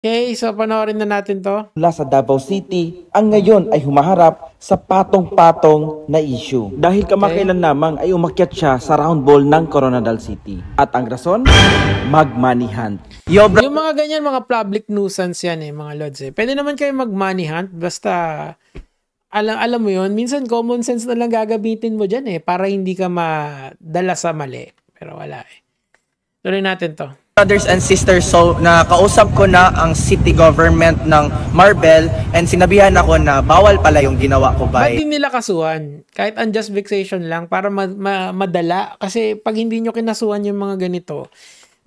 Okay, so panoorin na natin to. Mula sa Davao City, ang ngayon ay humaharap sa patong-patong na issue. Dahil kamakailan lamang ay umakyat siya sa round ball ng Coronadal City. At ang rason? Mag-money hunt. Yung mga ganyan, mga public nuisance yan mga lods Pwede naman kayo mag-money hunt, basta alam mo yun, minsan common sense na lang gagamitin mo dyan para hindi ka madala sa mali. Pero wala Tuloy natin to. Brothers and sisters, so nakausap ko na ang city government ng Marbel and sinabihan ako na bawal pala yung ginawa ko Ba't di nila kasuhan? Kahit unjust vexation lang para madala. Kasi pag hindi nyo kinasuhan yung mga ganito,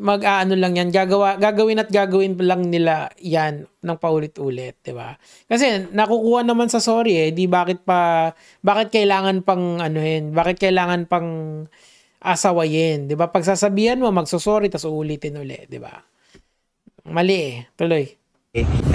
mag-aano lang yan, gagawin lang nila yan ng paulit-ulit, di ba? Kasi nakukuha naman sa sorry di bakit kailangan pang bakit kailangan pang asawayin, 'di ba? Pagsasabihan mo, magsosorry tapos uulitin uli, 'di ba? Mali tuloy.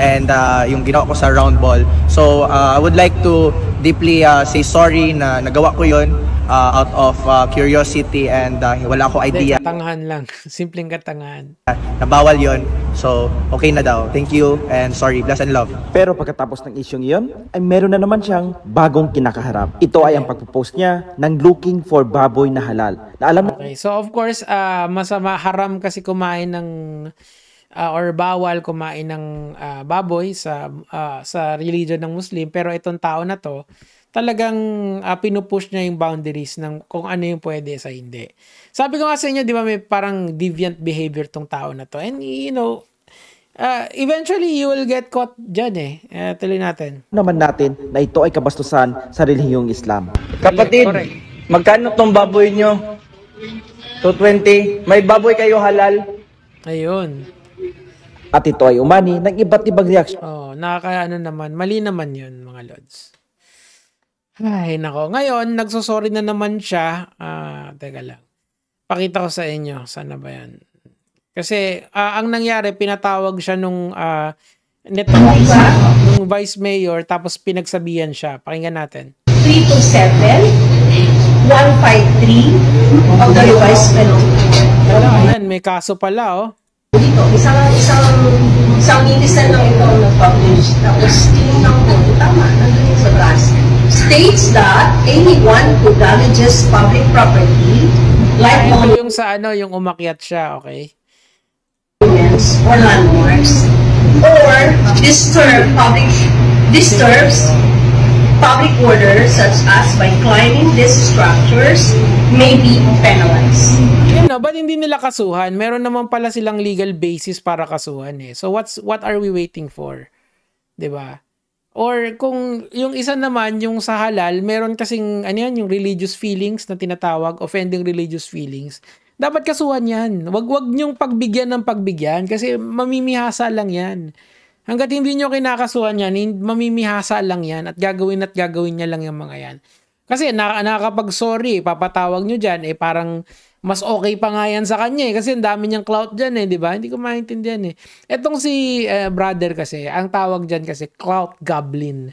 And yung ginawa ko sa round ball. So I would like to deeply say sorry na nagawa ko 'yon out of curiosity and wala ako idea. Katangahan lang, simpleng katangahan. Nabawal 'yon. So okay na daw. Thank you and sorry. Bless and love. Pero pagkatapos ng isyong iyon, ay meron na naman siyang bagong kinakaharap. Ito ay ang pagpo-post niya ng looking for baboy na halal. Na alam Okay, so of course, masama, haram kasi kumain ng or bawal kumain ng baboy sa religion ng Muslim, pero itong tao na to talagang pinupush niya yung boundaries ng kung ano yung pwede sa hindi. Sabi ko nga sa inyo, di ba, may parang deviant behavior tong tao na to, and eventually you will get caught dyan tuloy natin. naman natin na ito ay kabastusan sa relihiyong Islam. Kapatid, Correct. magkano tong baboy nyo? 220. May baboy kayo halal? Ayun. At ito ay umani ng iba't ibang reaksyon. Naman. Mali naman yun, mga lods. Ay, nako. Ngayon, nagsosorry na naman siya. Teka lang. Pakita ko sa inyo. Sana ba yan? Kasi, ang nangyari, pinatawag siya nung vice mayor, tapos pinagsabihan siya. Pakinggan natin. 327-153 of the revised penalty. Ayan, may kaso pala, Dito, isang inisan lang ito na-publish. Tapos, tinignan ko, tama, nandun sa class. States that anyone who damages public property, like yung sa yung umakyat siya, okay? monuments or landmarks, or disturbs public order such as by climbing these structures may be penalized. Ba't hindi nila kasuhan? Meron naman pala silang legal basis para kasuhan So what are we waiting for? 'Di ba? Or kung yung isa naman, yung sa halal, meron kasing yung religious feelings na tinatawag, offending religious feelings. Dapat kasuhan 'yan. Wag niyong pagbigyan ng pagbigyan kasi mamimihasa lang 'yan. Hangga't hindi nyo kinakasuhan yan, mamimihasa lang yan at gagawin niya lang yung mga yan. Kasi nakakapag-sorry, papatawag nyo dyan, parang mas okay pa nga yan sa kanya kasi ang dami niyang clout dyan di ba? Hindi ko maintindihan Etong si brother kasi, ang tawag dyan kasi clout goblin.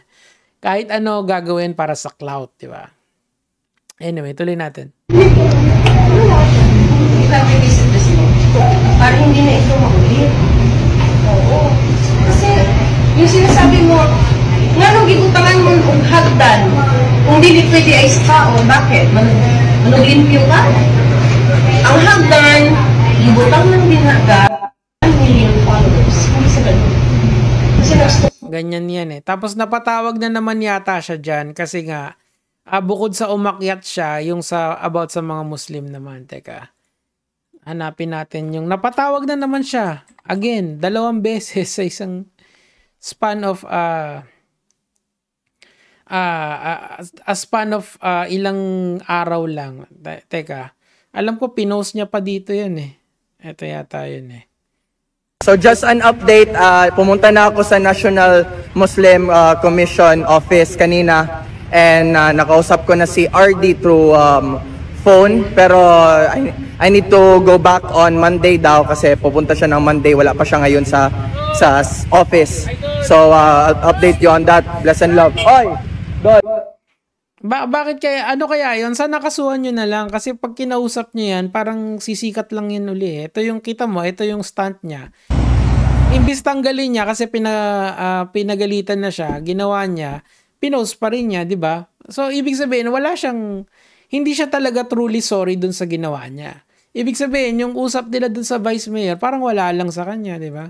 Kahit ano gagawin para sa clout, di ba? Anyway, tuloy natin. Parang hindi na ito maulit. Oo. Kasi, yung sinasabi mo, nga nung gibutangan mo ng hagdan, kung di pwede ay sa tao, bakit? Manulimpyo ka? Ang hagdan, gibutang ng binhaga, 1 million followers. Hindi sa ganun. Kasi ganyan yan Tapos napatawag na naman yata siya dyan kasi nga, bukod sa umakyat siya, yung about sa mga Muslim naman. Teka. Hanapin natin yung napatawag na naman siya. Again, 2 beses sa isang span of a span of ilang araw lang. Teka. Alam ko pinost niya pa dito 'yan Ito yata 'yun So just an update, pumunta na ako sa National Muslim Commission office kanina and nakausap ko na si RD through phone, pero I need to go back on Monday daw kasi pupunta siya ng Monday, wala pa siya ngayon sa office. So I'll update you on that. Bless and love. Oy! God. Bakit kaya, kaya yun? Sana kasuhan nyo na lang kasi pag kinausap nyo yan, parang sisikat lang yan uli Ito yung kita mo, ito yung stunt niya. Imbis tanggalin niya kasi pinagalitan na siya, ginawa niya, pinost pa rin niya, di ba? So, ibig sabihin, hindi siya talaga truly sorry dun sa ginawa niya. Ibig sabihin, yung usap nila dun sa vice mayor, parang wala lang sa kanya, di ba?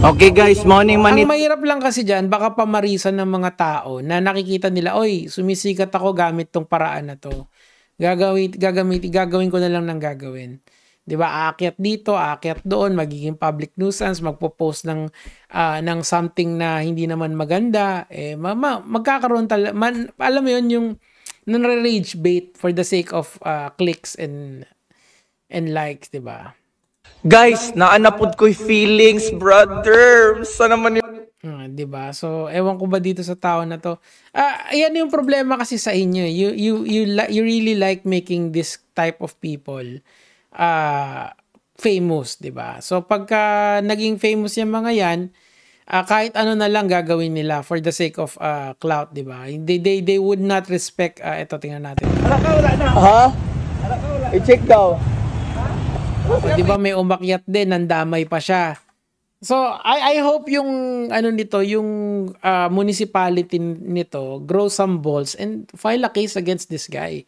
Okay guys, morning Ang mahirap lang kasi dyan, baka pamarisan ng mga tao na nakikita nila, oy, sumisikat ako gamit tong paraan na to. Gagawin ko na lang ng gagawin. 'Di ba? Aakyat dito, aakyat doon, magiging public nuisance, magpo-post ng something na hindi naman maganda, magkakaroon alam mo 'yun, yung rage bait for the sake of clicks and likes, 'di ba? Guys, naanapod ko'y feelings, brother. Sana naman yun. 'Di ba? So, ewan ko ba dito sa tao na to. Ayan yung problema kasi sa inyo. You really like making this type of people famous, 'di ba? So, pagka naging famous yung mga yan, kahit ano na lang gagawin nila for the sake of clout, 'di ba? They would not respect ito, tingnan natin. Ha? I-check daw. So, 'di ba may umakyat din, nandamay pa siya. So, I hope yung yung municipality nito grow some balls and file a case against this guy.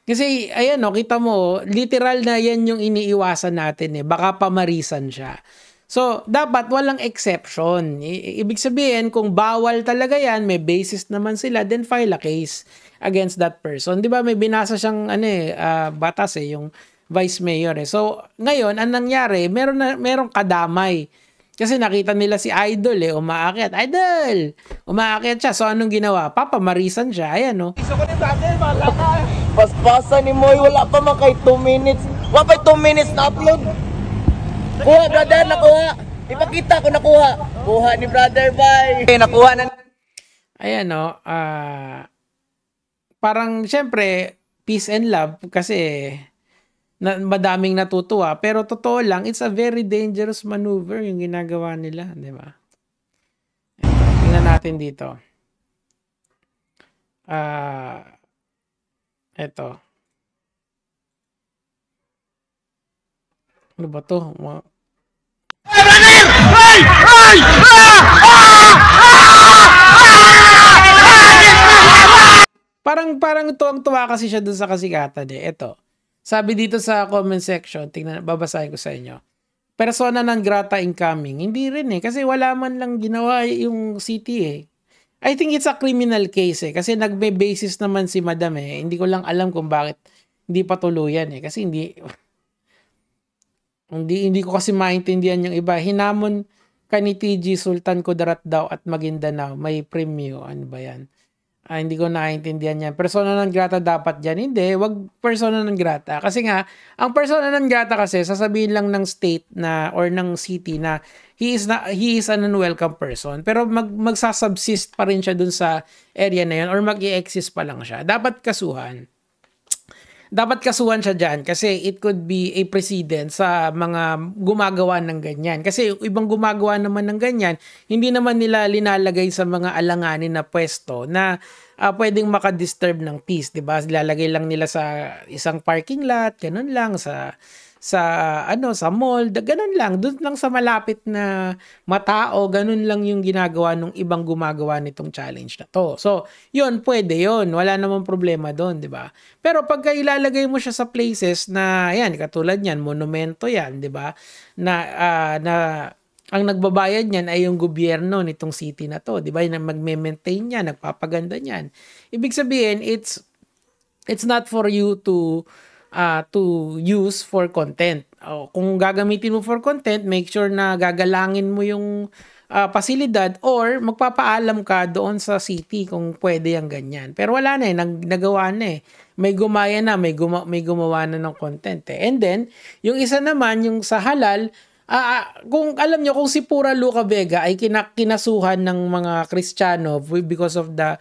Kasi ayan kita mo, literal na yan yung iniiwasan natin baka pamarisan siya. So, dapat walang exception. Ibig sabihin, kung bawal talaga yan, may basis naman sila, then file a case against that person. 'Di ba may binasa siyang batas yung vice mayor So, ngayon, ang nangyari, merong kadamay. Kasi nakita nila si Idol umaakyat. Idol! Umaakyat siya. So, anong ginawa? Papamarisan siya. Ayan, no? Paspasan ni Moy, wala pa man kay 2 minutes. Wala pa 2 minutes na upload. Kuha, brother, nakuha. Ipakita ko nakuha. Kuha ni brother, bye. Okay, nakuha na. Ayan, no? Parang, syempre, peace and love kasi madaming natutuwa, pero totoo lang, it's a very dangerous maneuver yung ginagawa nila, di ba? Tingnan natin dito. Eto. Ano ba to? Parang tuwang-tuwa kasi siya dun sa kasikatan Eto. Sabi dito sa comment section, babasahin ko sa inyo. Persona non grata incoming. Hindi rin kasi wala man lang ginawa yung city I think it's a criminal case kasi nagbe-basis naman si Madam Hindi ko lang alam kung bakit hindi pa tuluyan kasi hindi ko kasi maintindihan yung iba. Hinamon ka ni TG Sultan Kudarat daw at Maguindanao. May premyo. Ano ba yan? Hindi ko naiintindihan yan. Persona non grata dapat dyan. Hindi, wag persona non grata. Kasi nga, ang persona non grata kasi, sasabihin lang ng state or ng city na he is an unwelcome person. Pero magsasubsist pa rin siya dun sa area na yun or mag-i-exist pa lang siya. Dapat kasuhan siya dyan kasi it could be a precedent sa mga gumagawa ng ganyan. Kasi ibang gumagawa naman ng ganyan, hindi naman nila linalagay sa mga alanganin na pwesto na pwedeng makadisturb ng peace, 'di ba? Lalagay lang nila sa isang parking lot, ganun lang sa mall, ganun lang, doon lang sa malapit na matao, ganun lang yung ginagawa ng ibang gumagawa nitong challenge na to. So, yun, pwede yun. Wala namang problema doon, di ba? Pero pagka ilalagay mo siya sa places na, yan, katulad yan, monumento yan, di ba? Na ang nagbabayad niyan ay yung gobyerno nitong city na to, di ba? Yung magme-maintain niya, nagpapaganda niyan. Ibig sabihin, it's not for you to use for content. Kung gagamitin mo for content, make sure na gagalangin mo yung pasilidad or magpapaalam ka doon sa city kung pwede yung ganyan. Pero wala na nagawa na May gumaya na, may gumawa na ng content And then, yung isa naman, yung sa halal, kung alam nyo, kung si Pura Luca Vega ay kinasuhan ng mga Kristiyano because of the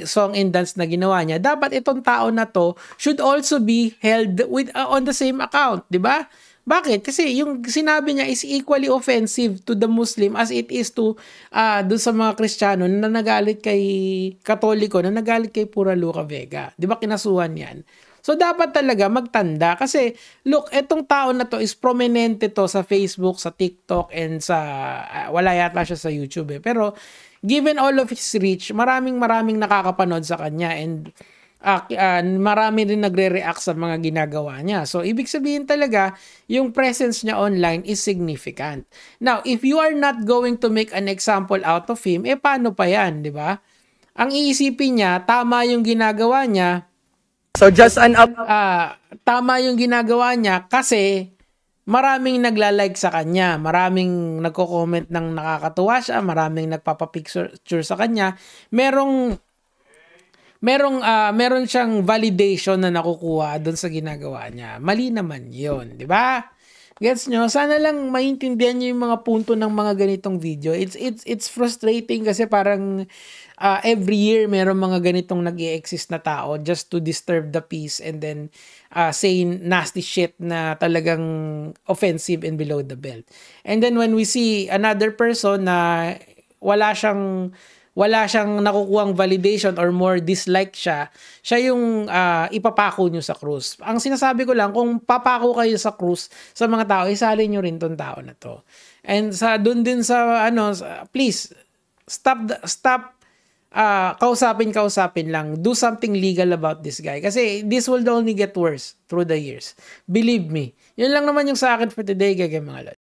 song and dance na ginawa niya, dapat itong tao na to should also be held on the same account, di ba? Bakit? Kasi yung sinabi niya is equally offensive to the Muslim as it is to doon sa mga Kristiyano na nagalit kay Katoliko, na nagalit kay Pura Luca Vega. Di ba kinasuhan yan? So, dapat talaga magtanda. Kasi, look, etong tao na to is prominente to sa Facebook, sa TikTok, and sa, wala yata siya sa YouTube eh. Pero, given all of his reach, maraming nakakapanood sa kanya, and marami rin nagre-react sa mga ginagawa niya. So, ibig sabihin talaga, yung presence niya online is significant. Now, if you are not going to make an example out of him, paano pa yan, di ba? Ang iisipin niya, tama yung ginagawa niya, So just an tama yung ginagawa niya kasi maraming nagla-like sa kanya, maraming nagko-comment ng nakakatuwa siya, maraming nagpapa-picture sa kanya. Meron siyang validation na nakukuha doon sa ginagawa niya. Mali naman 'yon, 'di ba? Gets nyo? Sana lang maintindihan nyo yung mga punto ng mga ganitong video. It's frustrating kasi parang every year meron mga ganitong nag-i-exist na tao just to disturb the peace and then say nasty shit na talagang offensive and below the belt. And then when we see another person na wala siyang nakukuhang validation or more dislike siya yung ipapako nyo sa krus. Ang sinasabi ko lang, kung papako kayo sa krus sa mga tao, isali nyo rin tong tao na to. And doon din sa please stop kausapin lang. Do something legal about this guy. Kasi this will only get worse through the years. Believe me. Yun lang naman yung sa akin for today, mga lod.